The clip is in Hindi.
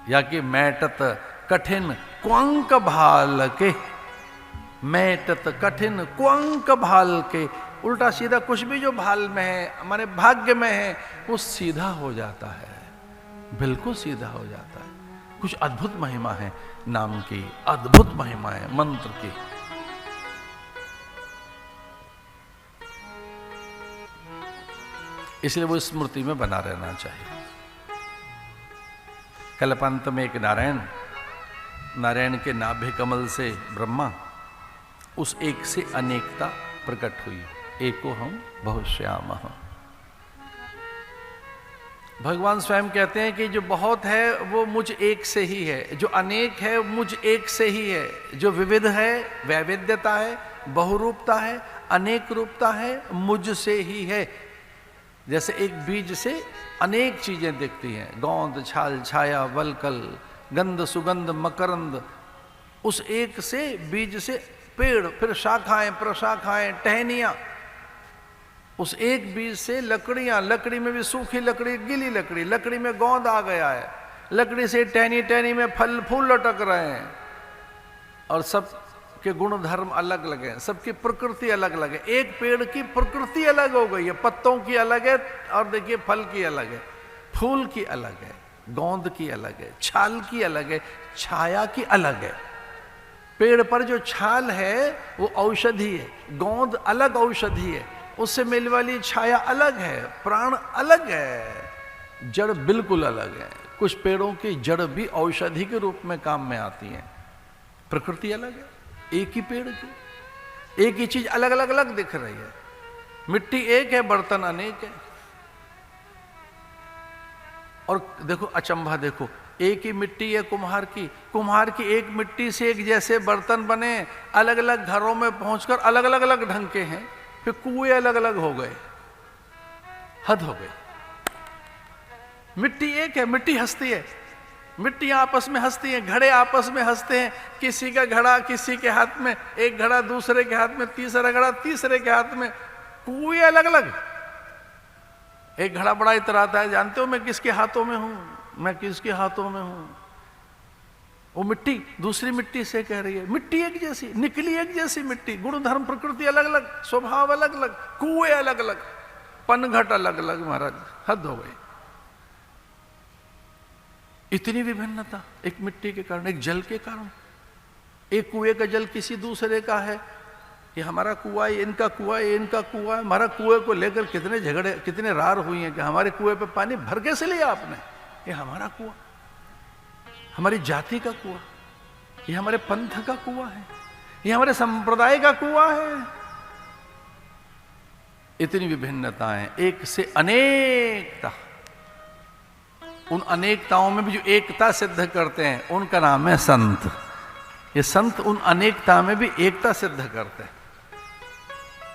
या कि मैटत कठिन क्वंक भाल के, मैटत कठिन क्वंक भाल के, उल्टा सीधा कुछ भी जो भाल में है, हमारे भाग्य में है, वो सीधा हो जाता है, बिल्कुल सीधा हो जाता है। कुछ अद्भुत महिमा है नाम की, अद्भुत महिमा है मंत्र की। इसलिए वो स्मृति में बना रहना चाहिए। कल्पांत में एक नारायण के नाभि कमल से ब्रह्मा, उस एक से अनेकता प्रकट हुई। एको हम बहुश्याम। भगवान स्वयं कहते हैं कि जो बहुत है वो मुझ एक से ही है, जो अनेक है मुझ एक से ही है, जो विविध है, वैविध्यता है, बहुरूपता है, अनेक रूपता है, मुझ से ही है। जैसे एक बीज से अनेक चीजें दिखती हैं, गोंद, छाल, छाया, वलकल, गंध, सुगंध, मकरंद, उस एक से बीज से पेड़, फिर शाखाएं, प्रशाखाएं, टहनियां, उस एक बीज से लकड़ियां, लकड़ी में भी सूखी लकड़ी, गीली लकड़ी, लकड़ी में गोंद आ गया है, लकड़ी से टहनी, टहनी में फल फूल लटक रहे हैं, और सब के गुण धर्म अलग अलग है, सबकी प्रकृति अलग अलग है। एक पेड़ की प्रकृति अलग हो गई है, पत्तों की अलग है, और देखिए फल की अलग है, फूल की अलग है, गोंद की अलग है, छाल की अलग है, छाया की अलग है। पेड़ पर जो छाल है वो औषधि है, गोंद अलग औषधि है, उससे मिलने वाली छाया अलग है, प्राण अलग है, जड़ बिल्कुल अलग है। कुछ पेड़ों की जड़ भी औषधि के रूप में काम में आती है। प्रकृति अलग है एक ही पेड़ की, एक ही चीज अलग अलग अलग दिख रही है। मिट्टी एक है, बर्तन अनेक है। और देखो अचंभा, देखो एक ही मिट्टी है कुम्हार की एक मिट्टी से एक जैसे बर्तन बने, अलग अलग घरों में पहुंचकर अलग अलग अलग ढंग के हैं, फिर कुएं अलग अलग हो गए, हद हो गई। मिट्टी एक है, मिट्टी हंसती है, मिट्टियां आपस में हंसती हैं, घड़े आपस में हंसते हैं, किसी का घड़ा किसी के हाथ में, एक घड़ा दूसरे के हाथ में, तीसरा घड़ा तीसरे के हाथ में, कुएं अलग अलग। एक घड़ा बड़ा इतराता है, जानते हो मैं किसके हाथों में हूं, मैं किसके हाथों में हूं। वो मिट्टी दूसरी मिट्टी से कह रही है, मिट्टी एक जैसी, निकली एक जैसी मिट्टी, गुण धर्म प्रकृति अलग अलग, स्वभाव अलग अलग, कुएं अलग अलग, पनघट अलग अलग। महाराज हद हो गई। इतनी विभिन्नता एक मिट्टी के कारण, एक जल के कारण। एक कुएं का जल किसी दूसरे का है, ये हमारा कुआं है, इनका कुआं है, इनका कुआं है। हमारा कुएं को लेकर कितने झगड़े, कितने रार हुई हैं कि हमारे कुएं पे पानी भर कैसे लिया आपने, ये हमारा कुआं, हमारी जाति का कुआं, ये हमारे पंथ का कुआं है, ये हमारे संप्रदाय का कुआं है। इतनी विभिन्नताएं, एक से अनेकता। उन अनेकताओं में भी जो एकता सिद्ध करते हैं उनका नाम है संत। ये संत उन अनेकता में भी एकता सिद्ध करते हैं।